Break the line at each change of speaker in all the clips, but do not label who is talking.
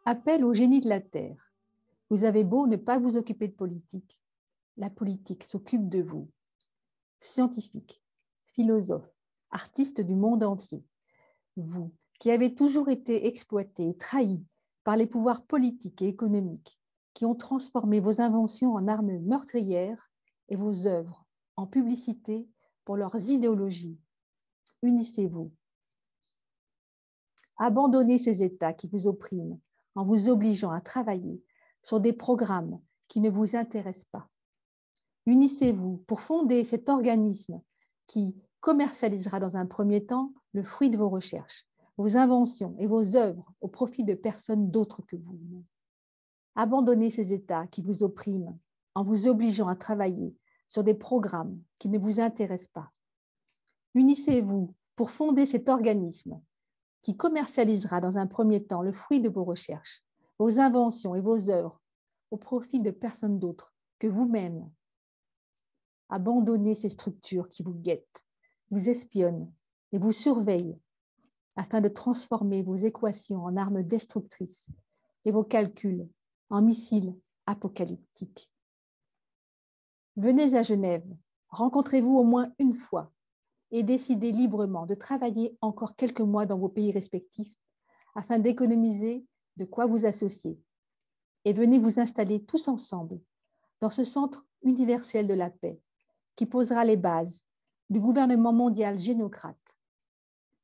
Appel au génie de la terre. Vous avez beau ne pas vous occuper de politique, la politique s'occupe de vous. Scientifiques, philosophes, artistes du monde entier, vous qui avez toujours été exploités et trahis par les pouvoirs politiques et économiques qui ont transformé vos inventions en armes meurtrières et vos œuvres en publicité pour leurs idéologies. Unissez-vous. Abandonnez ces États qui vous oppriment en vous obligeant à travailler sur des programmes qui ne vous intéressent pas. Unissez-vous pour fonder cet organisme qui commercialisera dans un premier temps le fruit de vos recherches, vos inventions et vos œuvres au profit de personnes d'autres que vous. Abandonnez ces États qui vous oppriment en vous obligeant à travailler sur des programmes qui ne vous intéressent pas. Unissez-vous pour fonder cet organisme qui commercialisera dans un premier temps le fruit de vos recherches, vos inventions et vos œuvres au profit de personnes d'autres que vous-même. Abandonnez ces structures qui vous guettent, vous espionnent et vous surveillent afin de transformer vos équations en armes destructrices et vos calculs en missiles apocalyptiques. Venez à Genève, rencontrez-vous au moins une fois et décidez librement de travailler encore quelques mois dans vos pays respectifs afin d'économiser de quoi vous associer. Et venez vous installer tous ensemble dans ce centre universel de la paix qui posera les bases du gouvernement mondial génocrate.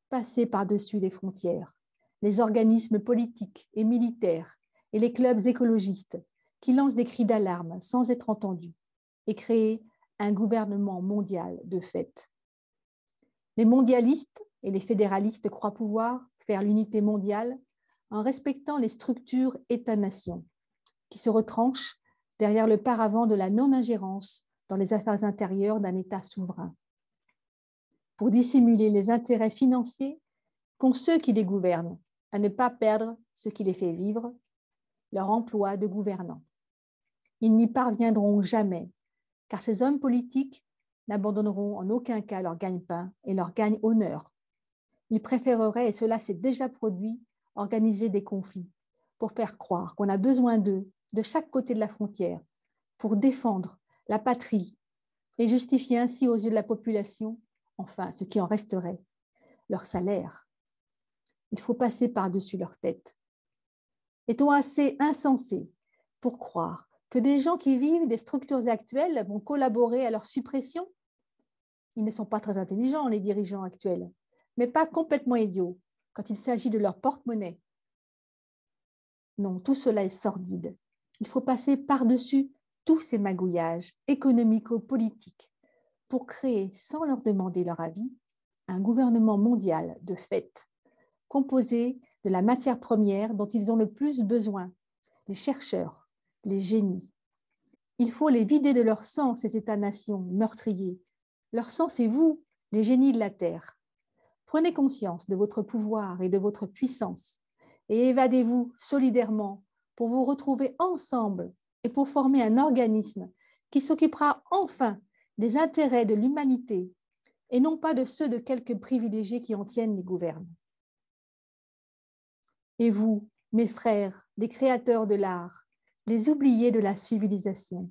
Passez par-dessus les frontières, les organismes politiques et militaires et les clubs écologistes qui lancent des cris d'alarme sans être entendus et créez un gouvernement mondial de fait. Les mondialistes et les fédéralistes croient pouvoir faire l'unité mondiale en respectant les structures États-nations qui se retranchent derrière le paravent de la non-ingérence dans les affaires intérieures d'un État souverain. Pour dissimuler les intérêts financiers qu'ont ceux qui les gouvernent à ne pas perdre ce qui les fait vivre, leur emploi de gouvernants. Ils n'y parviendront jamais, car ces hommes politiques n'abandonneront en aucun cas leur gagne-pain et leur gagne-honneur. Ils préféreraient, et cela s'est déjà produit, organiser des conflits pour faire croire qu'on a besoin d'eux de chaque côté de la frontière pour défendre la patrie et justifier ainsi aux yeux de la population, enfin ce qui en resterait, leur salaire. Il faut passer par-dessus leur tête. Est-on assez insensé pour croire que des gens qui vivent des structures actuelles vont collaborer à leur suppression? Ils ne sont pas très intelligents, les dirigeants actuels, mais pas complètement idiots quand il s'agit de leur porte-monnaie. Non, tout cela est sordide. Il faut passer par-dessus tous ces magouillages économico-politiques pour créer, sans leur demander leur avis, un gouvernement mondial de fait, composé de la matière première dont ils ont le plus besoin, les chercheurs, les génies. Il faut les vider de leur sang, ces États-nations meurtriers. Leur sang, c'est vous, les génies de la Terre. Prenez conscience de votre pouvoir et de votre puissance et évadez-vous solidairement pour vous retrouver ensemble et pour former un organisme qui s'occupera enfin des intérêts de l'humanité et non pas de ceux de quelques privilégiés qui en tiennent les gouvernent. Et vous, mes frères, les créateurs de l'art, les oubliés de la civilisation,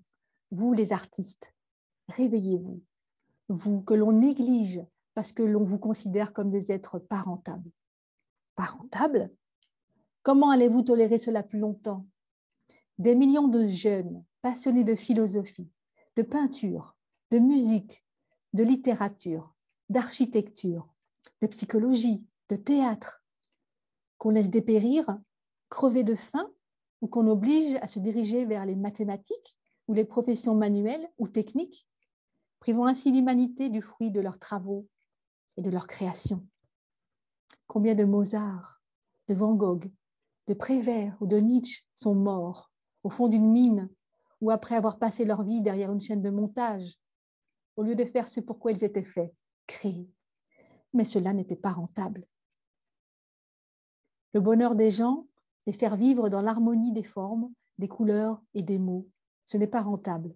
vous les artistes, réveillez-vous, vous que l'on néglige parce que l'on vous considère comme des êtres pas rentables. Pas rentables? Comment allez-vous tolérer cela plus longtemps? Des millions de jeunes passionnés de philosophie, de peinture, de musique, de littérature, d'architecture, de psychologie, de théâtre, qu'on laisse dépérir, crever de faim, ou qu'on oblige à se diriger vers les mathématiques ou les professions manuelles ou techniques, privant ainsi l'humanité du fruit de leurs travaux et de leurs créations. Combien de Mozart, de Van Gogh, de Prévert ou de Nietzsche sont morts au fond d'une mine ou après avoir passé leur vie derrière une chaîne de montage, au lieu de faire ce pour quoi ils étaient faits, créer. Mais cela n'était pas rentable. Le bonheur des gens, les faire vivre dans l'harmonie des formes, des couleurs et des mots, ce n'est pas rentable.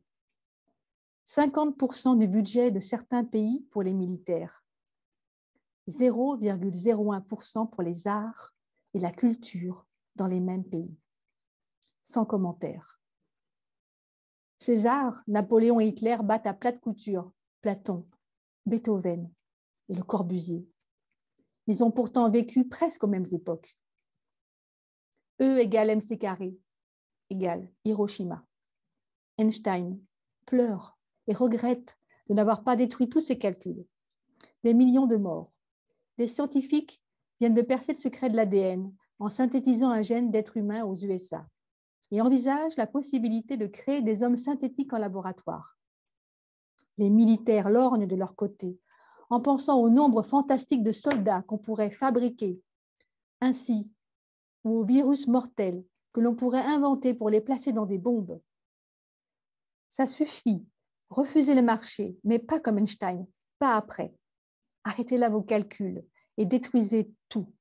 50% du budget de certains pays pour les militaires, 0,01% pour les arts et la culture dans les mêmes pays. sans commentaire. César, Napoléon et Hitler battent à plate couture Platon, Beethoven et Le Corbusier. Ils ont pourtant vécu presque aux mêmes époques. E égale mc carré égale Hiroshima. Einstein pleure et regrette de n'avoir pas détruit tous ses calculs. Des millions de morts. Des scientifiques viennent de percer le secret de l'ADN en synthétisant un gène d'être humain aux USA et envisagent la possibilité de créer des hommes synthétiques en laboratoire. Les militaires lorgnent de leur côté en pensant au nombre fantastique de soldats qu'on pourrait fabriquer, ainsi ou aux virus mortels que l'on pourrait inventer pour les placer dans des bombes. Ça suffit, refusez le marché, mais pas comme Einstein, pas après. Arrêtez là vos calculs et détruisez tout,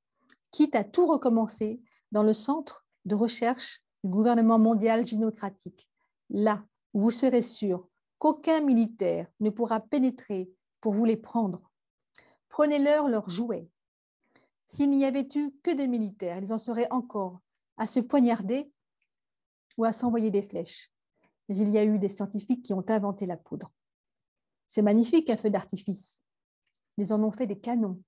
quitte à tout recommencer dans le centre de recherche du gouvernement mondial gynocratique, là où vous serez sûr qu'aucun militaire ne pourra pénétrer pour vous les prendre. Prenez-leur leurs jouets. S'il n'y avait eu que des militaires, ils en seraient encore à se poignarder ou à s'envoyer des flèches. Mais il y a eu des scientifiques qui ont inventé la poudre. C'est magnifique un feu d'artifice. Ils en ont fait des canons.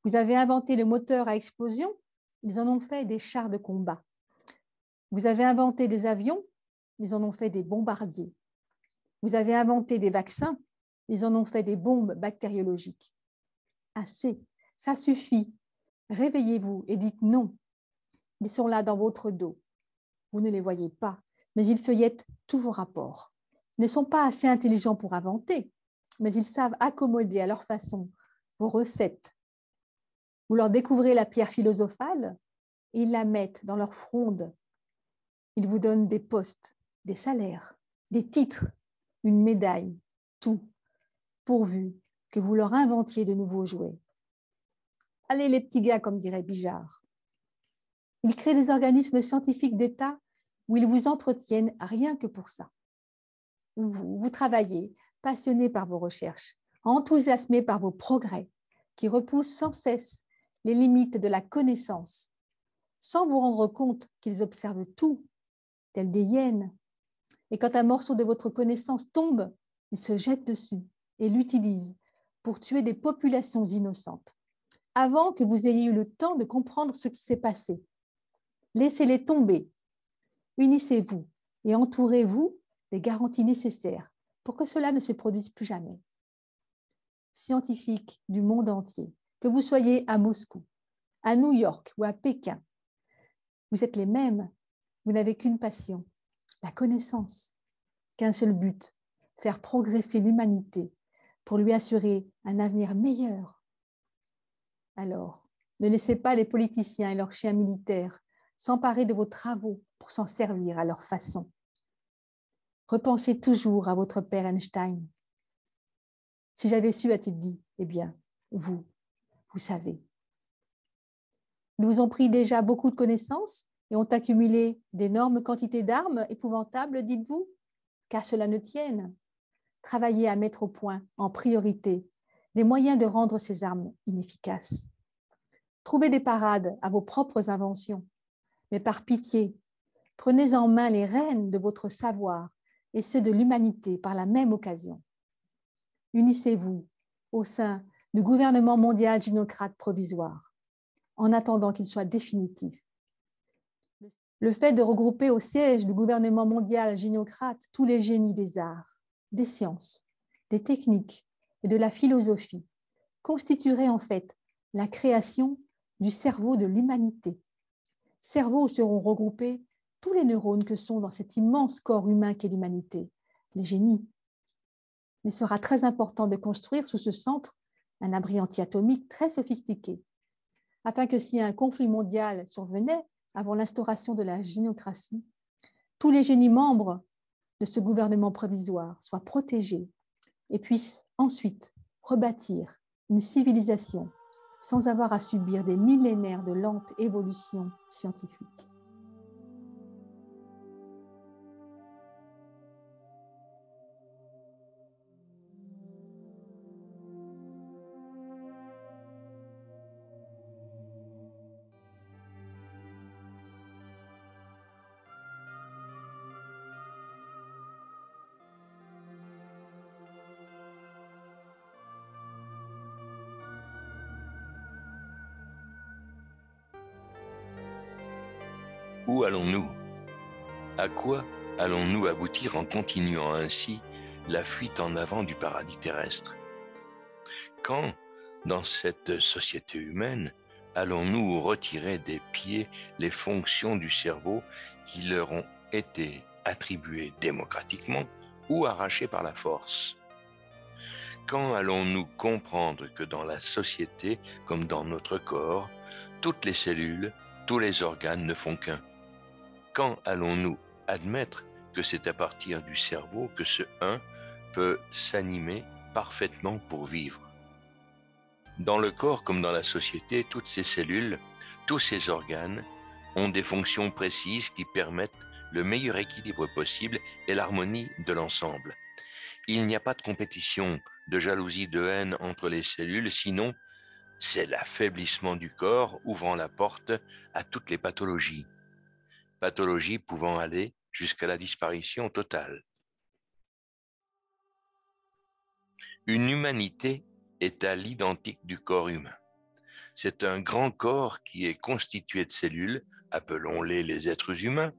Vous avez inventé le moteur à explosion, ils en ont fait des chars de combat. Vous avez inventé des avions, ils en ont fait des bombardiers. Vous avez inventé des vaccins, ils en ont fait des bombes bactériologiques. Assez, ça suffit. Réveillez-vous et dites non. Ils sont là dans votre dos. Vous ne les voyez pas, mais ils feuillettent tous vos rapports. Ils ne sont pas assez intelligents pour inventer, mais ils savent accommoder à leur façon vos recettes. Vous leur découvrez la pierre philosophale et ils la mettent dans leur fronde. Ils vous donnent des postes, des salaires, des titres, une médaille, tout, pourvu que vous leur inventiez de nouveaux jouets. Allez les petits gars, comme dirait Bijard. Ils créent des organismes scientifiques d'État où ils vous entretiennent rien que pour ça. Vous travaillez, passionné par vos recherches, enthousiasmé par vos progrès, qui repoussent sans cesse les limites de la connaissance, sans vous rendre compte qu'ils observent tout, tels des hyènes. Et quand un morceau de votre connaissance tombe, ils se jettent dessus et l'utilisent pour tuer des populations innocentes, avant que vous ayez eu le temps de comprendre ce qui s'est passé. Laissez-les tomber. Unissez-vous et entourez-vous des garanties nécessaires pour que cela ne se produise plus jamais. Scientifiques du monde entier, que vous soyez à Moscou, à New York ou à Pékin, vous êtes les mêmes. Vous n'avez qu'une passion, la connaissance, qu'un seul but, faire progresser l'humanité pour lui assurer un avenir meilleur. Alors, ne laissez pas les politiciens et leurs chiens militaires s'emparer de vos travaux pour s'en servir à leur façon. Repensez toujours à votre père Einstein. Si j'avais su, a-t-il dit, eh bien, vous savez. Ils vous ont pris déjà beaucoup de connaissances et ont accumulé d'énormes quantités d'armes épouvantables, dites-vous, qu'à cela ne tienne. Travaillez à mettre au point, en priorité, des moyens de rendre ces armes inefficaces. Trouvez des parades à vos propres inventions, mais par pitié, prenez en main les rênes de votre savoir et ceux de l'humanité par la même occasion. Unissez-vous au sein du gouvernement mondial gynocrate provisoire, en attendant qu'il soit définitif. Le fait de regrouper au siège du gouvernement mondial gynocrate tous les génies des arts, des sciences, des techniques et de la philosophie constituerait en fait la création du cerveau de l'humanité. Cerveau où seront regroupés tous les neurones que sont dans cet immense corps humain qu'est l'humanité, les génies. Il sera très important de construire sous ce centre un abri antiatomique très sophistiqué, afin que si un conflit mondial survenait avant l'instauration de la gynocratie, tous les génies membres de ce gouvernement provisoire soient protégés et puissent ensuite rebâtir une civilisation sans avoir à subir des millénaires de lente évolution scientifique.
Où allons-nous? À quoi allons-nous aboutir en continuant ainsi la fuite en avant du paradis terrestre? Quand, dans cette société humaine, allons-nous retirer des pieds les fonctions du cerveau qui leur ont été attribuées démocratiquement ou arrachées par la force? Quand allons-nous comprendre que dans la société, comme dans notre corps, toutes les cellules, tous les organes ne font qu'un? Quand allons-nous admettre que c'est à partir du cerveau que ce un peut s'animer parfaitement pour vivre? Dans le corps comme dans la société, toutes ces cellules, tous ces organes ont des fonctions précises qui permettent le meilleur équilibre possible et l'harmonie de l'ensemble. Il n'y a pas de compétition, de jalousie, de haine entre les cellules, sinon c'est l'affaiblissement du corps ouvrant la porte à toutes les pathologies. Pathologies pouvant aller jusqu'à la disparition totale. Une humanité est à l'identique du corps humain. C'est un grand corps qui est constitué de cellules, appelons-les les êtres humains.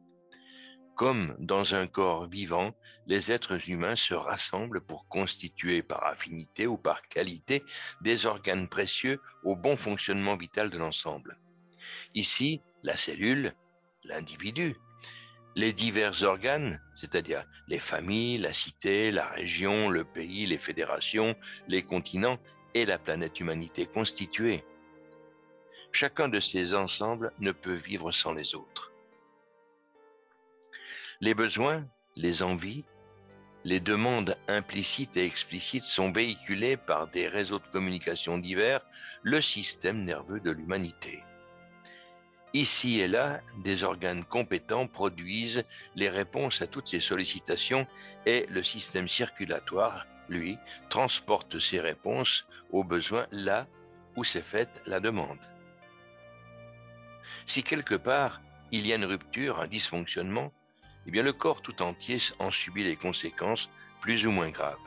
Comme dans un corps vivant, les êtres humains se rassemblent pour constituer par affinité ou par qualité des organes précieux au bon fonctionnement vital de l'ensemble. Ici, la cellule, l'individu, les divers organes, c'est-à-dire les familles, la cité, la région, le pays, les fédérations, les continents et la planète humanité constituée. Chacun de ces ensembles ne peut vivre sans les autres. Les besoins, les envies, les demandes implicites et explicites sont véhiculées par des réseaux de communication divers, le système nerveux de l'humanité. Ici et là, des organes compétents produisent les réponses à toutes ces sollicitations et le système circulatoire, lui, transporte ces réponses aux besoins là où s'est faite la demande. Si quelque part il y a une rupture, un dysfonctionnement, eh bien le corps tout entier en subit les conséquences plus ou moins graves.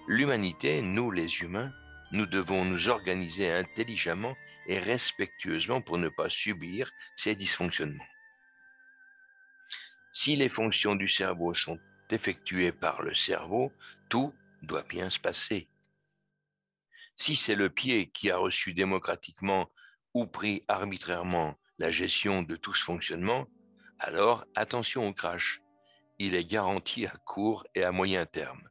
L'humanité, nous les humains, nous devons nous organiser intelligemment et respectueusement pour ne pas subir ces dysfonctionnements. Si les fonctions du cerveau sont effectuées par le cerveau, tout doit bien se passer. Si c'est le pied qui a reçu démocratiquement ou pris arbitrairement la gestion de tout ce fonctionnement, alors attention au crash. Il est garanti à court et à moyen terme.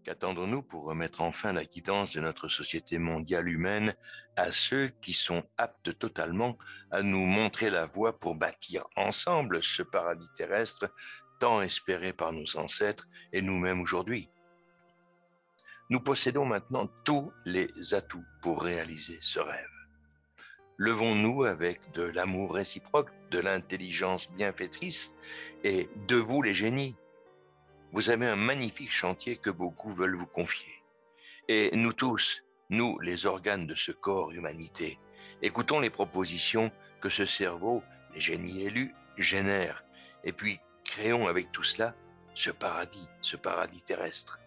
Qu'attendons-nous pour remettre enfin la quittance de notre société mondiale humaine à ceux qui sont aptes totalement à nous montrer la voie pour bâtir ensemble ce paradis terrestre tant espéré par nos ancêtres et nous-mêmes aujourd'hui? Nous possédons maintenant tous les atouts pour réaliser ce rêve. Levons-nous avec de l'amour réciproque, de l'intelligence bienfaitrice et debout les génies. Vous avez un magnifique chantier que beaucoup veulent vous confier. Et nous tous, nous les organes de ce corps humanité, écoutons les propositions que ce cerveau, les génies élus, génère. Et puis créons avec tout cela ce paradis terrestre.